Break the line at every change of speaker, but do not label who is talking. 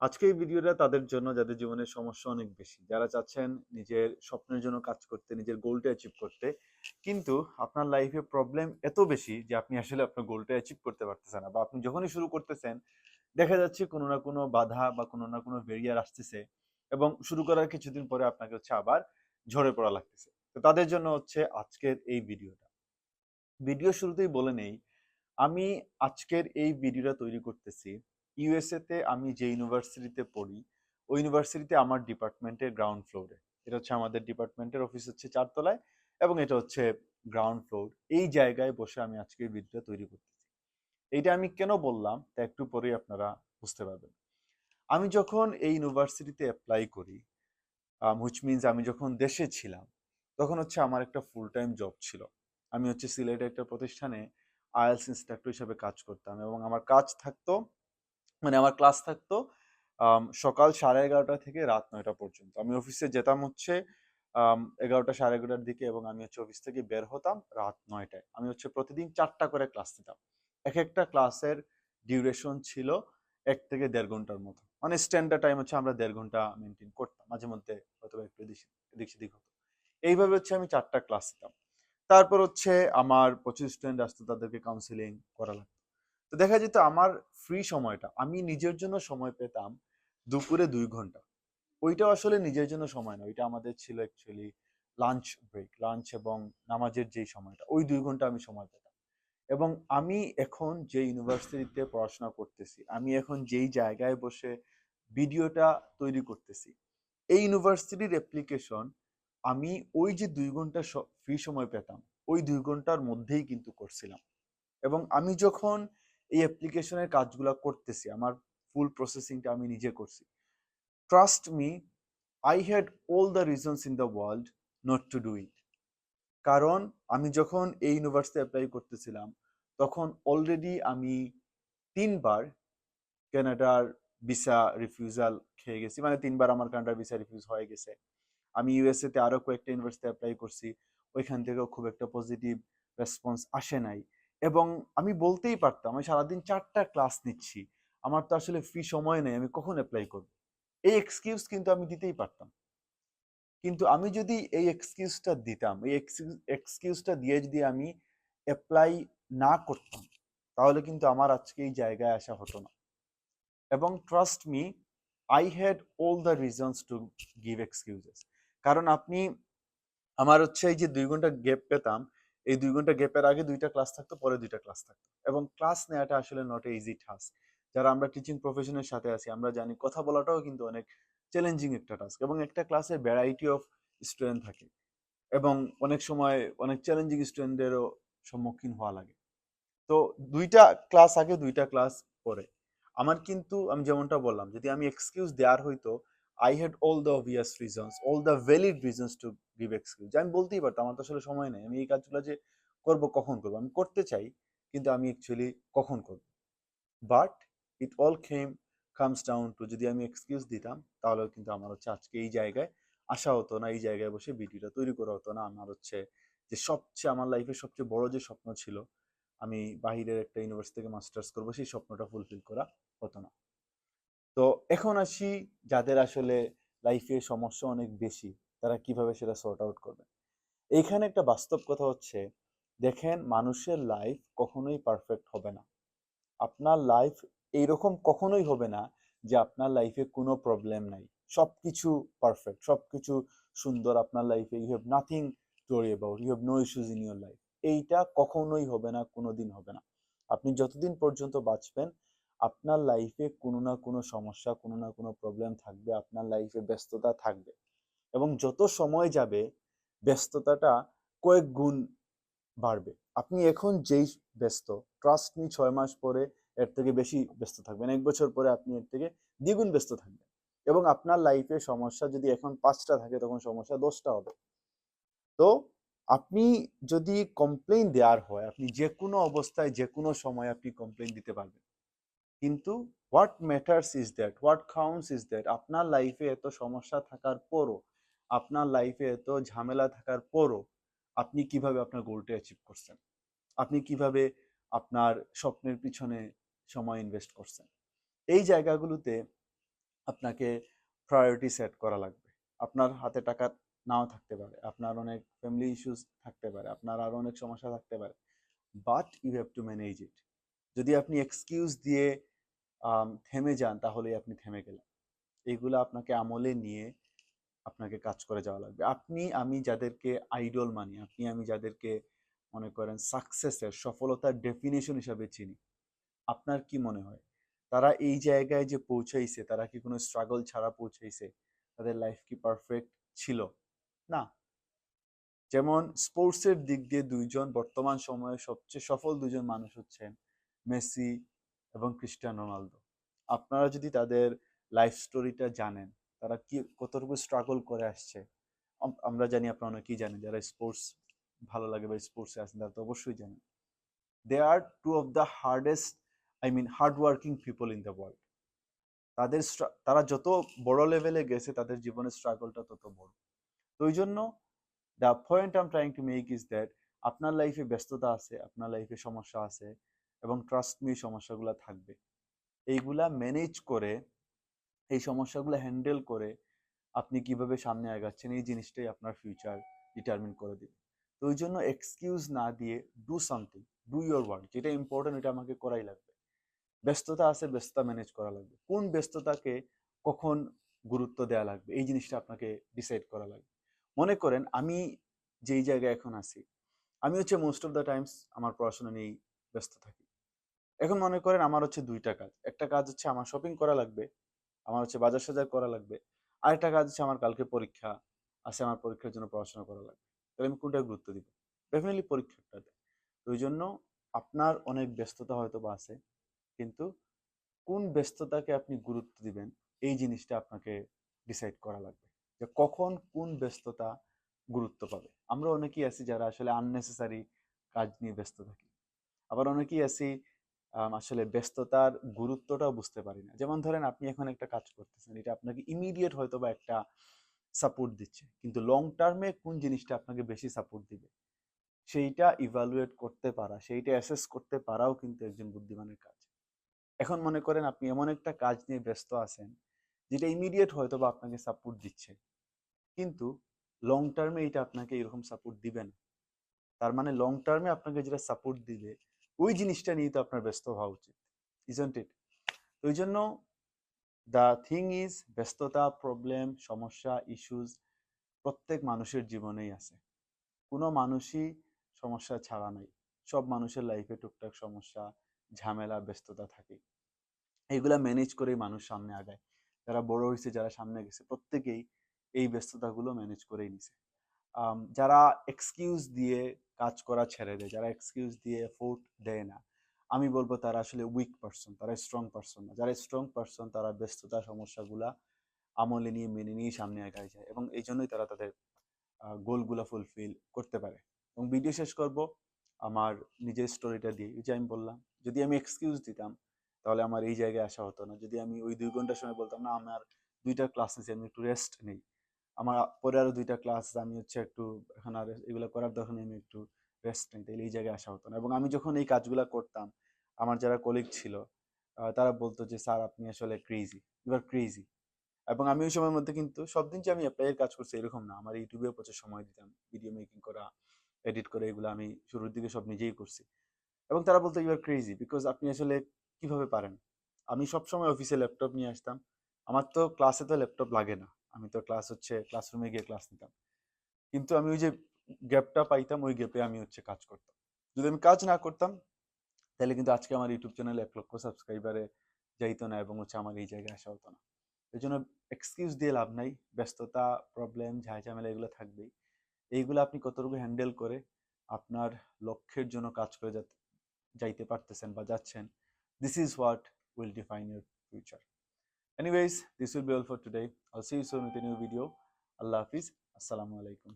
আজকে এই ভিডিওটা তাদের জন্য যাদের জীবনের সমস্যা অনেক বেশি, যারা চাচ্ছেন নিজের স্বপ্নের জন্য কাজ করতে, নিজের গোলটা অ্যাচিভ করতে, কিন্তু আপনার লাইফে প্রবলেম এত বেশি যে আপনি আসলে আপনার গোলটা অ্যাচিভ করতে পারতেছেন না, বা আপনি যখনই শুরু করতেছেন দেখা যাচ্ছে কোনো না কোনো বাধা বা কোনো না কোনো ব্যারিয়ার আসতেছে, এবং শুরু করার কিছুদিন পরে আপনাকে আবার ঝরে পড়া লাগতেছে। তো তাদের জন্য আজকের এই ভিডিওটা। ভিডিও শুরুতেই বলে নেই, আমি আজকের এই ভিডিওটা তৈরি করতেছি ইউএসএ তে। আমি যে ইউনিভার্সিটিতে পড়ি ওই ইউনিভার্সিটিতে আমার ডিপার্টমেন্টের গ্রাউন্ড ফ্লোরে। এটা আমাদের ডিপার্টমেন্টের অফিস 4 তলায়, এবং এটা গ্রাউন্ড ফ্লোর। এই জায়গায় বসে আমি আজকে এই ভিডিওটা তৈরি করতেছি। এইটা আমি কেন বললাম তা একটু পরেই আপনারা বুঝতে পারবেন। আমি যখন এই ইউনিভার্সিটিতে অ্যাপ্লাই করি, হুইচ মিনস আমি যখন দেশে ছিলাম, তখন আমার একটা ফুল টাইম জব ছিল। আমি সিলেটে একটা প্রতিষ্ঠানে আইএলটিএস ইনস্ট্রাক্টর হিসেবে কাজ করতাম, এবং আমার কাজ থাকতো, মানে আমার ক্লাস থাকতো সকাল 11:30 থেকে রাত 9টা পর্যন্ত। আমি অফিসে যেতাম 11টা 11:30টার দিকে, এবং আমি অফিস থেকে বের হতাম রাত 9টায়। আমি প্রতিদিন 4টা করে ক্লাস নিতাম। এক একটা ক্লাসের ডিউরেশন ছিল 1 থেকে 1.5 ঘন্টার মতো, মানে স্ট্যান্ডার্ড টাইম আমরা 1.5 ঘন্টা মেনটেন করতাম, মাঝে মধ্যে হয়তো একটু এদিক সেদিক হতো। এইভাবে আমি 4টা ক্লাস নিতাম। তারপর আমার প্রচুর স্টুডেন্ট আসতো, তাদেরকে কাউন্সিলিং করা লাগতো। তো দেখা যেত আমার ফ্রি সময়টা আমি নিজের জন্য সময় পেতাম দুপুরে 2 ঘন্টা। ওইটাও আসলে নিজের জন্য সময় না, ওইটা আমাদের ছিল অ্যাকচুয়ালি লাঞ্চ ব্রেক, লাঞ্চ এবং নামাজের যেই সময়টা, ওই 2 ঘন্টা আমি সময় পেতাম। এবং আমি এখন যে ইউনিভার্সিটিতে পড়াশোনা করতেছি, আমি এখন যেই জায়গায় বসে ভিডিওটা তৈরি করতেছি, এই ইউনিভার্সিটির অ্যাপ্লিকেশন আমি ওই যে 2 ঘন্টা ফ্রি সময় পেতাম, ওই 2 ঘন্টার মধ্যেই কিন্তু করছিলাম। এবং আমি যখন এই অ্যাপ্লিকেশনের কাজগুলো করতেছি, আমার ফুল প্রসেসিংটা আমি নিজে করছি। Trust me, I had all the reasons in the world not to do it. কারণ আমি যখন এই ইউনিভার্সিটি অ্যাপ্লাই করতেছিলাম, তখন অলরেডি আমি 3বার কানাডার ভিসা রিফিউজাল খেয়ে গেছি, মানে 3বার আমার কানাডার ভিসা রিফিউজ হয়ে গেছে। আমি ইউএসএ তে আরো কয়েকটা ইউনিভার্সিটি অ্যাপ্লাই করছি, ওইখান থেকেও খুব একটা পজিটিভ রেসপন্স আসে নাই। এবং আমি বলতেই পারতাম আমি সারাদিন 4টা ক্লাস নিচ্ছি, আমার তো আসলে ফ্রি সময় নেই, আমি কখন অ্যাপ্লাই করব। এই এক্সকিউজ কিন্তু আমি দিতেই পারতাম। কিন্তু আমি যদি এই এক্সকিউজটা দিতাম, এই এক্সকিউজটা দিয়ে যদি আমি অ্যাপ্লাই না করতাম, তাহলে কিন্তু আমার আজকে এই জায়গায় আসা হতো না। এবং trust me, I had all the reasons to give excuses. কারণ আপনি আমার এই যে 2 ঘন্টা গ্যাপ পেতাম, এই 2 ঘন্টা গ্যাপের আগে 2টা ক্লাস থাকতো, পরে 2টা ক্লাস থাকতো। এবং ক্লাস নেওয়াটা আসলে নট এ ইজি টাস্ক। যারা আমরা টিচিং প্রফেশনের সাথে আছি, আমরা জানি কথা বলাটাও কিন্তু অনেক চ্যালেঞ্জিং একটা টাস্ক, এবং একটা ক্লাসে ভ্যারাইটি অফ স্টুডেন্ট থাকে, এবং অনেক সময় অনেক চ্যালেঞ্জিং স্টুডেন্টদেরও সম্মুখীন হওয়া লাগে। তো 2টা ক্লাস আগে, 2টা ক্লাস পরে আমার কিন্তু, আমি যেমনটা বললাম, যদি আমি এক্সকিউজ দেওয়ার হইতো, I had all the obvious reasons, all the valid reasons to give excuse. আমি বলতেই পারতাম আমার তো আসলে সময় নেই, আমি এই কাজগুলো যে করব কখন করব, আমি করতে চাই কিন্তু আমি অ্যাকচুয়ালি কখন করব। But it all comes down to, যদি আমি এক্সকিউজ দিতাম তাহলে কিন্তু আমার আজকে এই জায়গায় আসা হতো না, এই জায়গায় বসে ভিডিওটা তৈরি করা হতো না। আমার যে সবচেয়ে আমার লাইফের সবচেয়ে বড় যে স্বপ্ন ছিল, আমি বাহিরের একটা ইউনিভার্সিটি থেকে মাস্টার্স করবো, সেই স্বপ্নটা ফুলফিল করা হতো না। তো এখন আসি, যাদের আসলে লাইফে সমস্যা অনেক বেশি, তারা কিভাবে সেটা সর্ট আউট করবে। এইখানে একটা বাস্তব কথা দেখেন, মানুষের লাইফ কখনোই পারফেক্ট হবে না। আপনার লাইফ এইরকম কখনোই হবে না যে আপনার লাইফে কোনো প্রবলেম নাই, সবকিছু পারফেক্ট, সবকিছু সুন্দর আপনার লাইফে, you have nothing to worry about, you have no issues in your life. এইটা কখনোই হবে না, কোনোদিন হবে না। আপনি যতদিন পর্যন্ত বাঁচবেন, আপনার লাইফে কোনো না কোনো সমস্যা, কোনো না কোনো প্রবলেম থাকবে, আপনার লাইফে ব্যস্ততা থাকবে। এবং যত সময় যাবে, ব্যস্ততাটা কয়েক গুণ বাড়বে। আপনি এখন যেই ব্যস্ত, ট্রাস্ট মি, 6 মাস পরে এর থেকে বেশি ব্যস্ত থাকবেন, 1 বছর পরে আপনি এর থেকে দ্বিগুণ ব্যস্ত থাকবেন। এবং আপনার লাইফে সমস্যা যদি এখন 5টা থাকে, তখন সমস্যা 10টা হবে। তো আপনি যদি কমপ্লেইন দেওয়ার হয়, আপনি যে কোনো অবস্থায় যে কোনো সময় আপনি কমপ্লেইন দিতে পারবেন। কিন্তু what matters is that, what counts is that, আপনার লাইফে এত সমস্যা থাকার পরও, আপনার লাইফে এত ঝামেলা থাকার পরও আপনি কিভাবে আপনার গোলটা অ্যাচিভ করছেন, আপনি কিভাবে আপনার স্বপ্নের পিছনে সময় ইনভেস্ট করছেন। এই জায়গাগুলোতে আপনাকে প্রায়োরিটি সেট করা লাগবে। আপনার হাতে টাকা নাও থাকতে পারে, আপনার অনেক ফ্যামিলি ইস্যুস থাকতে পারে, আপনার আরো অনেক সমস্যা থাকতে পারে, but you have to manage it. যদি আপনি এক্সকিউজ দিয়ে থেমে যান তাহলে আপনি থেমে গেলেন। এইগুলো আপনাকে আমলে নিয়ে আপনাকে কাজ করে যাওয়া লাগবে। আপনি আমি যাদেরকে আইডল মানি, আপনি আমি যাদেরকে মনে করেন সাকসেসের সফলতার ডেফিনেশন হিসাবে চিনি, আপনার কি মনে হয় তারা এই জায়গায় যে পৌঁছাইছে তারা কি কোনো স্ট্রাগল ছাড়া পৌঁছাইছে? তাদের লাইফ কি পারফেক্ট ছিল? না। যেমন স্পোর্টসের দিক দিয়ে দুইজন বর্তমান সময়ে সবচেয়ে সফল দুজন মানুষ হচ্ছেন মেসি এবং ক্রিস্টিয়ানো রোনালদো। আপনারা যদি তাদের লাইফ স্টোরিটা জানেন, তারা কি কতটুকু স্ট্রাগল করে আসছে, আমরা জানি, আপনারা অনেকেই জানেন, যারা স্পোর্টস ভালো লাগে বা স্পোর্টসে আছেন তারা তো অবশ্যই জানেন। They are two of the hardest, I mean hard working people in the world. তারা যত বড় লেভেলে গেছে তাদের জীবনের স্ট্রাগলটা তত বড়। তো ওই জন্য the point I am trying to make is that আপনার লাইফে ব্যস্ততা আছে, আপনার লাইফে সমস্যা আছে, এবং ট্রাস্ট মি সমস্যাগুলো থাকবে। এইগুলা ম্যানেজ করে, এই সমস্যাগুলো হ্যান্ডেল করে আপনি কিভাবে সামনে আগাচ্ছেন এই জিনিসটাই আপনার ফিউচার ডিটারমিন করে দিবে। তো ওই জন্য এক্সকিউজ না দিয়ে do something, do your work. যেটা ইম্পর্টেন্ট এটা আমাকে করাই লাগবে। ব্যস্ততা আছে, ব্যস্ততা ম্যানেজ করা লাগবে। কোন ব্যস্ততাকে কখন গুরুত্ব দেওয়া লাগবে এই জিনিসটা আপনাকে ডিসাইড করা লাগবে। মনে করেন আমি যেই জায়গায় এখন আছি, আমি হচ্ছে মোস্ট অফ দ্য টাইমস আমার পড়াশোনা নিয়েই ব্যস্ত থাকি। এখন মনে করেন আমার হচ্ছে দুইটা কাজ। একটা কাজ হচ্ছে আমার শপিং করা লাগবে, আমার হচ্ছে বাজার সাজার করা লাগবে। আরেকটা কাজ হচ্ছে আমার কালকে পরীক্ষা আছে, আমার পরীক্ষার জন্য পড়াশোনা করা লাগবে। তাহলে আমি কোনটা গুরুত্ব দিব? ডেফিনেটলি পরীক্ষাটাতে। তো ওই জন্য আপনার অনেক ব্যস্ততা হয়তো বা আছে, কিন্তু কোন ব্যস্ততাকে আপনি গুরুত্ব দিবেন এই জিনিসটা আপনাকে ডিসাইড করা লাগবে, যে কখন কোন ব্যস্ততা গুরুত্ব পাবে। আমরা অনেকেই আছি যারা আসলে আননেসেসারি কাজ নিয়ে ব্যস্ত থাকি। আবার অনেকেই আছি আসলে ব্যস্ততার গুরুত্বটাও বুঝতে পারি না। যেমন ধরেন আপনি এখন একটা কাজ করতেছেন, এটা আপনাকে ইমিডিয়েট হয়তো বা একটা সাপোর্ট দিচ্ছে, কিন্তু লং টার্মে কোন জিনিসটা আপনাকে বেশি সাপোর্ট দিবে সেইটা ইভালুয়েট করতে পারা, সেইটা অ্যাসেস করতে পারাও কিন্তু একজন বুদ্ধিমানের কাজ। এখন মনে করেন আপনি এমন একটা কাজ নিয়ে ব্যস্ত আছেন যেটা ইমিডিয়েট হয়তো বা আপনাকে সাপোর্ট দিচ্ছে, কিন্তু লং টার্মে এটা আপনাকে এরকম সাপোর্ট দিবে না। তার মানে লং টার্মে আপনাকে যেটা সাপোর্ট দিবে ওই জিনিসটা নিয়ে তো আপনার ব্যস্ত হওয়া উচিত, ইজন্ট ইট? ওই জন্য দ্য থিং ইজ, ব্যস্ততা, প্রবলেম, সমস্যা, ইস্যুস প্রত্যেক মানুষের জীবনেই আছে। কোনো মানুষই সমস্যা ছাড়া নাই। সব মানুষের লাইফে টুকটাক সমস্যা, ঝামেলা, ব্যস্ততা থাকে। এইগুলা ম্যানেজ করেই মানুষ সামনে আগায়। যারা বড় হয়েছে, যারা সামনে গেছে, প্রত্যেকেই এই ব্যস্ততাগুলো ম্যানেজ করেই নিছে। যারা এক্সকিউজ দিয়ে কাজ করা ছেড়ে দেয়, যারা এক্সকিউজ দিয়ে এফোর্ট দেয় না, আমি বলবো তারা আসলে উইক পারসন, তারা স্ট্রং পারসন না। যারা স্ট্রং পারসন তারা ব্যস্ততা, সমস্যাগুলা আমলে নিয়ে মেনে নিয়ে সামনে আগায় যায়, এবং এই জন্যই তারা তাদের গোলগুলো ফুলফিল করতে পারে। এবং ভিডিও শেষ করব আমার নিজের স্টোরিটা দিয়ে। এই যে আমি বললাম, যদি আমি এক্সকিউজ দিতাম তাহলে আমার এই জায়গায় আসা হতো না। যদি আমি ওই 2 ঘন্টা সময় বলতাম না আমার দুইটা ক্লাস নিয়েছি, আমি একটু রেস্ট নেই, আমার পরে আরো দুইটা ক্লাস, আমি হচ্ছে একটু এখন আর এগুলো করার দরকার নেই, আমি একটু রেস্ট নেই, তাহলে এই জায়গায় আসা হতো না। এবং আমি যখন এই কাজগুলো করতাম, আমার যারা কলিগ ছিল তারা বলতো যে স্যার আপনি আসলে ক্রেজি, ইউ আর ক্রেজি। এবং আমি ওই সময়ের মধ্যে কিন্তু সব দিন যে আমি অ্যাপ্লাইয়ের কাজ করছি এরকম না, আমার ইউটিউবেও প্রচুর সময় দিতাম, ভিডিও মেকিং করা, এডিট করে, এগুলো আমি শুরুর দিকে সব নিজেই করছি। এবং তারা বলতো ইউ আর ক্রেজি, বিকজ আপনি আসলে কিভাবে পারেন। আমি সবসময় অফিসে ল্যাপটপ নিয়ে আসতাম, আমার তো ক্লাসে তো ল্যাপটপ লাগে না, আমি তো ক্লাস হচ্ছে ক্লাসরুমে গিয়ে ক্লাস নিতাম, কিন্তু আমি ওই যে গ্যাপটা পাইতাম, ওই গ্যাপে আমি হচ্ছে কাজ করতাম। যদি আমি কাজ না করতাম তাহলে কিন্তু আজকে আমার ইউটিউব চ্যানেলে 1 লক্ষ সাবস্ক্রাইবারে যাইতো না, এবং হচ্ছে আমার এই জায়গায় আসা হতো না। এই জন্য এক্সকিউজ দিয়ে লাভ নাই। ব্যস্ততা, প্রবলেম, ঝামেলা এগুলো থাকবেই। এইগুলো আপনি কতটুকু হ্যান্ডেল করে আপনার লক্ষ্যের জন্য কাজ করে যাইতে পারতেছেন বা যাচ্ছেন, this is what will define your future. Anyways, this will be all for today. I'll see you soon with a new video. আল্লাহ হাফিজ। আসসালামু আলাইকুম।